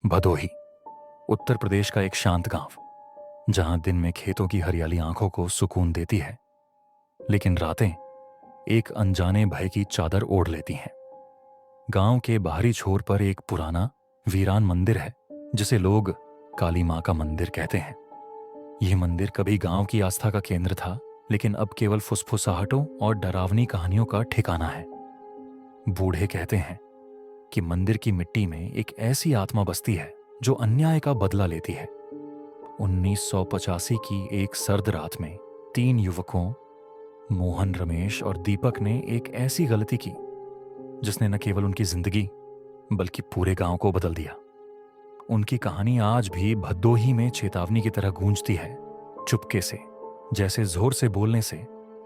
भदोही, उत्तर प्रदेश का एक शांत गांव, जहां दिन में खेतों की हरियाली आंखों को सुकून देती है, लेकिन रातें एक अनजाने भय की चादर ओढ़ लेती हैं। गांव के बाहरी छोर पर एक पुराना वीरान मंदिर है, जिसे लोग काली मां का मंदिर कहते हैं। यह मंदिर कभी गांव की आस्था का केंद्र था, लेकिन अब केवल फुसफुसाहटों और डरावनी कहानियों का ठिकाना है। बूढ़े कहते हैं कि मंदिर की मिट्टी में एक ऐसी आत्मा बसती है जो अन्याय का बदला लेती है। 1985 की एक सर्द रात में 3 युवकों मोहन, रमेश और दीपक ने एक ऐसी गलती की जिसने न केवल उनकी जिंदगी बल्कि पूरे गांव को बदल दिया। उनकी कहानी आज भी भदोही में चेतावनी की तरह गूंजती है, चुपके से, जैसे जोर से बोलने से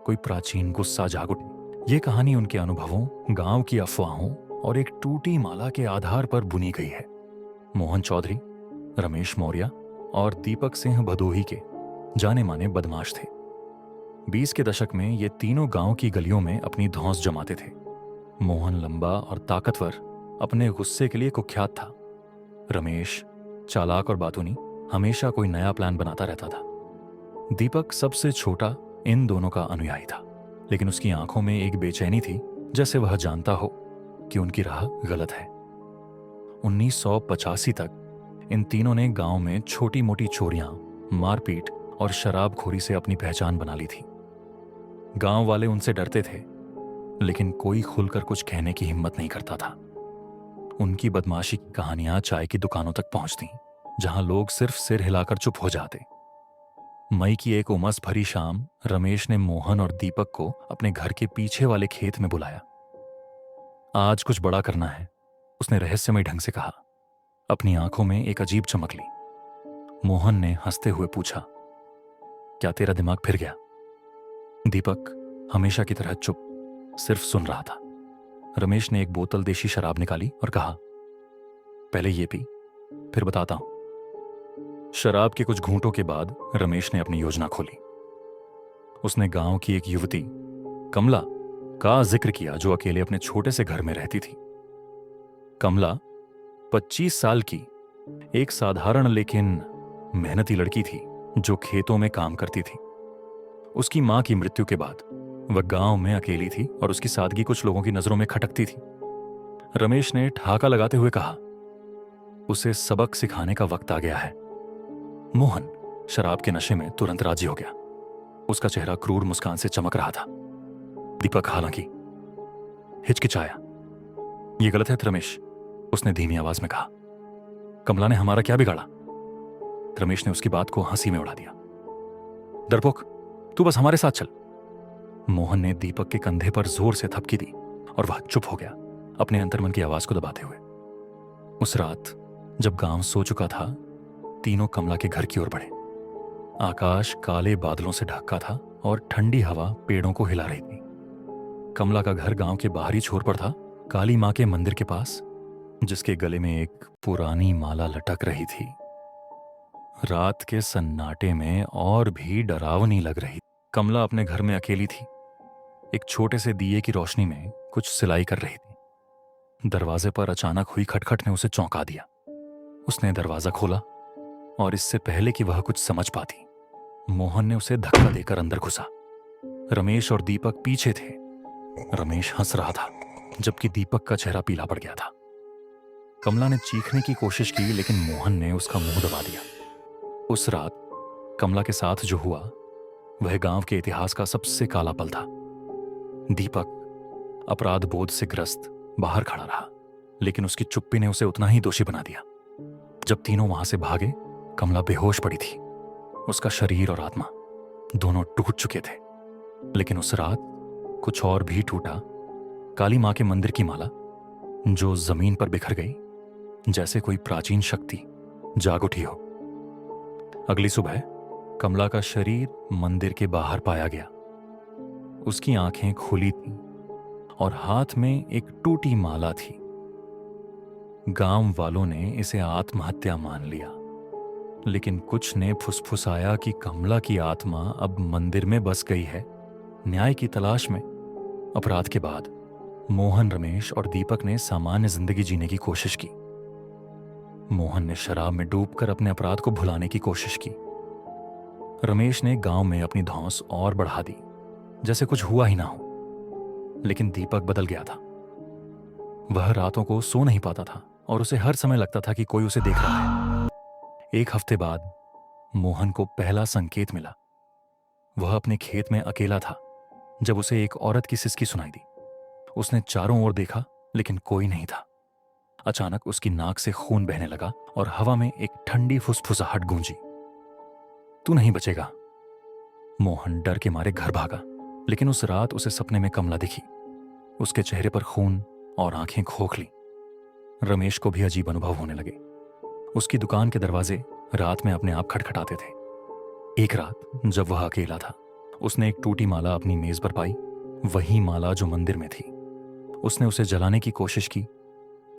कोई प्राचीन गुस्सा जाग उठे। ये कहानी उनके अनुभवों, गांव की अफवाहों और एक टूटी माला के आधार पर बुनी गई है। मोहन चौधरी, रमेश मौर्य और दीपक सिंह भदोही के जाने माने बदमाश थे। 20 के दशक में ये तीनों गांव की गलियों में अपनी धौंस जमाते थे। मोहन लंबा और ताकतवर, अपने गुस्से के लिए कुख्यात था। रमेश चालाक और बातूनी, हमेशा कोई नया प्लान बनाता रहता था। दीपक सबसे छोटा इन दोनों का अनुयायी था, लेकिन उसकी आंखों में एक बेचैनी थी, जैसे वह जानता हो कि उनकी राह गलत है। 1985 तक इन तीनों ने गांव में छोटी मोटी चोरियां, मारपीट और शराबखोरी से अपनी पहचान बना ली थी। गांव वाले उनसे डरते थे, लेकिन कोई खुलकर कुछ कहने की हिम्मत नहीं करता था। उनकी बदमाशी की कहानियां चाय की दुकानों तक पहुंचती, जहां लोग सिर्फ सिर हिलाकर चुप हो जाते। मई की एक उमस भरी शाम रमेश ने मोहन और दीपक को अपने घर के पीछे वाले खेत में बुलाया। आज कुछ बड़ा करना है, उसने रहस्यमय ढंग से कहा। अपनी आंखों में एक अजीब चमक ली। मोहन ने हंसते हुए पूछा, क्या तेरा दिमाग फिर गया? दीपक हमेशा की तरह चुप, सिर्फ सुन रहा था। रमेश ने एक बोतल देशी शराब निकाली और कहा, पहले ये पी, फिर बताता हूं। शराब के कुछ घूंटों के बाद रमेश ने अपनी योजना खोली। उसने गांव की एक युवती कमला का जिक्र किया, जो अकेले अपने छोटे से घर में रहती थी। कमला 25 साल की एक साधारण लेकिन मेहनती लड़की थी, जो खेतों में काम करती थी। उसकी मां की मृत्यु के बाद वह गांव में अकेली थी और उसकी सादगी कुछ लोगों की नजरों में खटकती थी। रमेश ने ठहाका लगाते हुए कहा, उसे सबक सिखाने का वक्त आ गया है। मोहन शराब के नशे में तुरंत राजी हो गया। उसका चेहरा क्रूर मुस्कान से चमक रहा था। दीपक हालांकि हिचकिचाया। यह गलत है रमेश, उसने धीमी आवाज में कहा। कमला ने हमारा क्या बिगाड़ा? रमेश ने उसकी बात को हंसी में उड़ा दिया। डरपोक, तू बस हमारे साथ चल। मोहन ने दीपक के कंधे पर जोर से थपकी दी और वह चुप हो गया, अपने अंतर्मन की आवाज को दबाते हुए। उस रात जब गांव सो चुका था, तीनों कमला के घर की ओर बढ़े। आकाश काले बादलों से ढका था और ठंडी हवा पेड़ों को हिला रही थी। कमला का घर गांव के बाहरी छोर पर था, काली मां के मंदिर के पास, जिसके गले में एक पुरानी माला लटक रही थी। रात के सन्नाटे में और भी डरावनी लग रही। कमला अपने घर में अकेली थी, एक छोटे से दिए की रोशनी में कुछ सिलाई कर रही थी। दरवाजे पर अचानक हुई खटखट ने उसे चौंका दिया। उसने दरवाजा खोला और इससे पहले कि वह कुछ समझ पाती, मोहन ने उसे धक्का देकर अंदर घुसा। रमेश और दीपक पीछे थे। रमेश हंस रहा था, जबकि दीपक का चेहरा पीला पड़ गया था। कमला ने चीखने की कोशिश की, लेकिन मोहन ने उसका मुंह दबा दिया। उस रात कमला के साथ जो हुआ वह गांव के इतिहास का सबसे काला पल था। दीपक अपराध बोध से ग्रस्त बाहर खड़ा रहा, लेकिन उसकी चुप्पी ने उसे उतना ही दोषी बना दिया। जब तीनों वहां से भागे, कमला बेहोश पड़ी थी। उसका शरीर और आत्मा दोनों टूट चुके थे। लेकिन उस रात कुछ और भी टूटा। काली मां के मंदिर की माला, जो जमीन पर बिखर गई, जैसे कोई प्राचीन शक्ति जाग उठी हो। अगली सुबह कमला का शरीर मंदिर के बाहर पाया गया। उसकी आंखें खुली थीं और हाथ में एक टूटी माला थी। गांव वालों ने इसे आत्महत्या मान लिया, लेकिन कुछ ने फुसफुसाया कि कमला की आत्मा अब मंदिर में बस गई है, न्याय की तलाश में। अपराध के बाद मोहन, रमेश और दीपक ने सामान्य जिंदगी जीने की कोशिश की। मोहन ने शराब में डूबकर अपने अपराध को भुलाने की कोशिश की। रमेश ने गांव में अपनी धौंस और बढ़ा दी, जैसे कुछ हुआ ही ना हो। लेकिन दीपक बदल गया था। वह रातों को सो नहीं पाता था और उसे हर समय लगता था कि कोई उसे देख रहा है। एक हफ्ते बाद मोहन को पहला संकेत मिला। वह अपने खेत में अकेला था जब उसे एक औरत की सिसकी सुनाई दी। उसने चारों ओर देखा, लेकिन कोई नहीं था। अचानक उसकी नाक से खून बहने लगा और हवा में एक ठंडी फुसफुसाहट गूंजी। तू नहीं बचेगा। मोहन डर के मारे घर भागा, लेकिन उस रात उसे सपने में कमला दिखी। उसके चेहरे पर खून और आंखें खोखली। रमेश को भी अजीब अनुभव होने लगे। उसकी दुकान के दरवाजे रात में अपने आप खटखटाते थे। एक रात जब वह अकेला था, उसने एक टूटी माला अपनी मेज पर पाई, वही माला जो मंदिर में थी। उसने उसे जलाने की कोशिश की,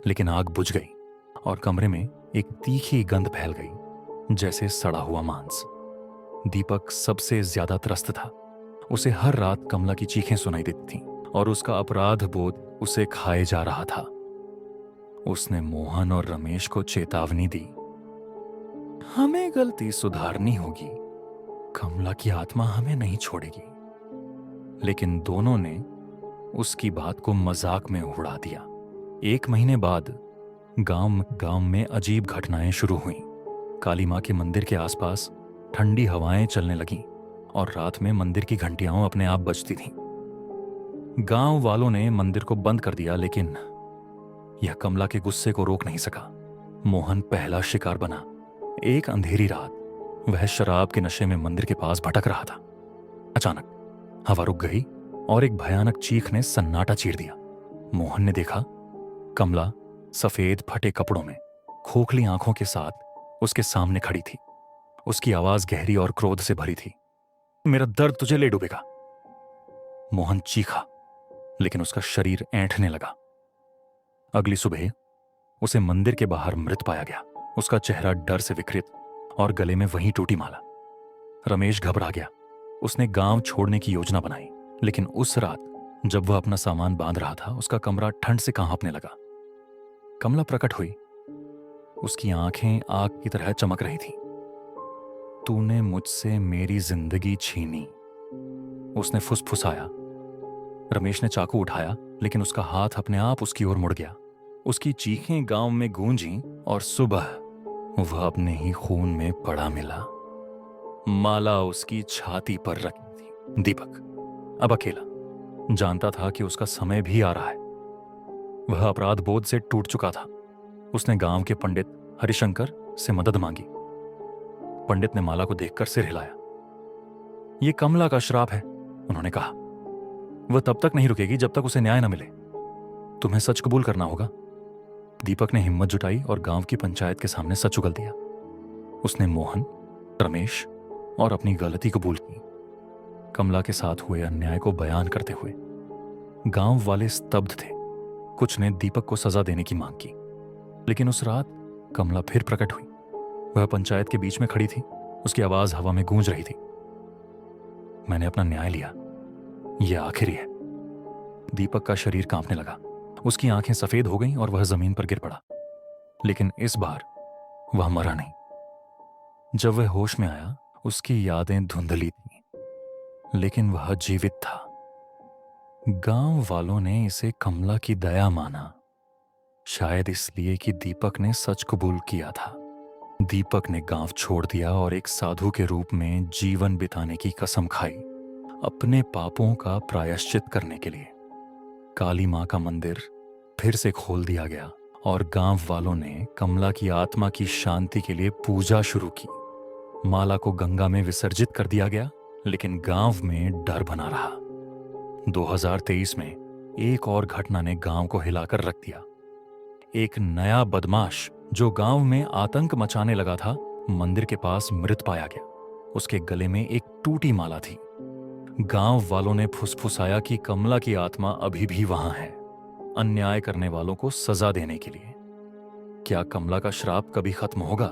लेकिन आग बुझ गई और कमरे में एक तीखी गंध फैल गई, जैसे सड़ा हुआ मांस। दीपक सबसे ज्यादा त्रस्त था। उसे हर रात कमला की चीखें सुनाई देती थीं और उसका अपराध बोध उसे खाए जा रहा था। उसने मोहन और रमेश को चेतावनी दी, हमें गलती सुधारनी होगी, कमला की आत्मा हमें नहीं छोड़ेगी। लेकिन दोनों ने उसकी बात को मजाक में उड़ा दिया। एक महीने बाद गांव में अजीब घटनाएं शुरू हुईं। काली मां के मंदिर के आसपास ठंडी हवाएं चलने लगीं और रात में मंदिर की घंटियां अपने आप बजती थीं। गांव वालों ने मंदिर को बंद कर दिया, लेकिन यह कमला के गुस्से को रोक नहीं सका। मोहन पहला शिकार बना। एक अंधेरी रात वह शराब के नशे में मंदिर के पास भटक रहा था। अचानक हवा रुक गई और एक भयानक चीख ने सन्नाटा चीर दिया। मोहन ने देखा, कमला सफेद फटे कपड़ों में खोखली आंखों के साथ उसके सामने खड़ी थी। उसकी आवाज गहरी और क्रोध से भरी थी। मेरा दर्द तुझे ले डूबेगा। मोहन चीखा, लेकिन उसका शरीर ऐंठने लगा। अगली सुबह उसे मंदिर के बाहर मृत पाया गया। उसका चेहरा डर से विकृत और गले में वही टूटी माला। रमेश घबरा गया। उसने गांव छोड़ने की योजना बनाई, लेकिन उस रात जब वह अपना सामान बांध रहा था, उसका कमरा ठंड से कांपने लगा। कमला प्रकट हुई। उसकी आंखें आग की तरह चमक रही थीं। तूने मुझसे मेरी जिंदगी छीनी, उसने फुसफुसाया। रमेश ने चाकू उठाया, लेकिन उसका हाथ अपने आप उसकी ओर मुड़ गया। उसकी चीखें गांव में गूंजीं और सुबह वह अपने ही खून में पड़ा मिला। माला उसकी छाती पर रखी थी। दीपक अब अकेला जानता था कि उसका समय भी आ रहा है। वह अपराध बोध से टूट चुका था। उसने गांव के पंडित हरिशंकर से मदद मांगी। पंडित ने माला को देखकर सिर हिलाया। यह कमला का श्राप है, उन्होंने कहा। वह तब तक नहीं रुकेगी जब तक उसे न्याय न मिले। तुम्हें सच कबूल करना होगा। दीपक ने हिम्मत जुटाई और गांव की पंचायत के सामने सच उगल दिया। उसने मोहन, रमेश और अपनी गलती कबूल की। कमला के साथ हुए अन्याय को बयान करते हुए गांव वाले स्तब्ध थे। कुछ ने दीपक को सजा देने की मांग की, लेकिन उस रात कमला फिर प्रकट हुई। वह पंचायत के बीच में खड़ी थी। उसकी आवाज हवा में गूंज रही थी। मैंने अपना न्याय लिया, यह आखिरी है। दीपक का शरीर कांपने लगा। उसकी आंखें सफेद हो गईं और वह जमीन पर गिर पड़ा। लेकिन इस बार वह मरा नहीं। जब वह होश में आया, उसकी यादें धुंधली थीं, लेकिन वह जीवित था। गांव वालों ने इसे कमला की दया माना, शायद इसलिए कि दीपक ने सच कबूल किया था। दीपक ने गांव छोड़ दिया और एक साधु के रूप में जीवन बिताने की कसम खाई, अपने पापों का प्रायश्चित करने के लिए। काली मां का मंदिर फिर से खोल दिया गया और गांव वालों ने कमला की आत्मा की शांति के लिए पूजा शुरू की। माला को गंगा में विसर्जित कर दिया गया, लेकिन गांव में डर बना रहा। 2023 में एक और घटना ने गांव को हिलाकर रख दिया। एक नया बदमाश जो गांव में आतंक मचाने लगा था, मंदिर के पास मृत पाया गया। उसके गले में एक टूटी माला थी। गांव वालों ने फुसफुसाया कि कमला की आत्मा अभी भी वहां है, अन्याय करने वालों को सजा देने के लिए। क्या कमला का श्राप कभी खत्म होगा,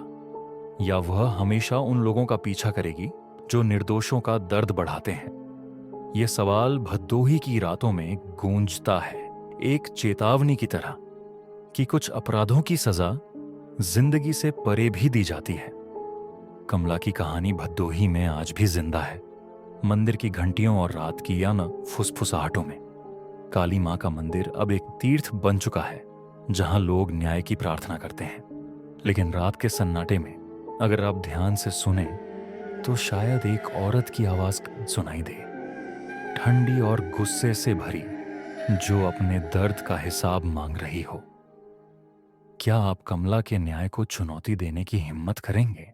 या वह हमेशा उन लोगों का पीछा करेगी जो निर्दोषों का दर्द बढ़ाते हैं? यह सवाल भदोही की रातों में गूंजता है, एक चेतावनी की तरह कि कुछ अपराधों की सजा जिंदगी से परे भी दी जाती है। कमला की कहानी भदोही में आज भी जिंदा है, मंदिर की घंटियों और रात की या न फुसफुसाहटों में। काली मां का मंदिर अब एक तीर्थ बन चुका है, जहां लोग न्याय की प्रार्थना करते हैं। लेकिन रात के सन्नाटे में अगर आप ध्यान से सुने तो शायद एक औरत की आवाज सुनाई दे, ठंडी और गुस्से से भरी, जो अपने दर्द का हिसाब मांग रही हो। क्या आप कमला के न्याय को चुनौती देने की हिम्मत करेंगे?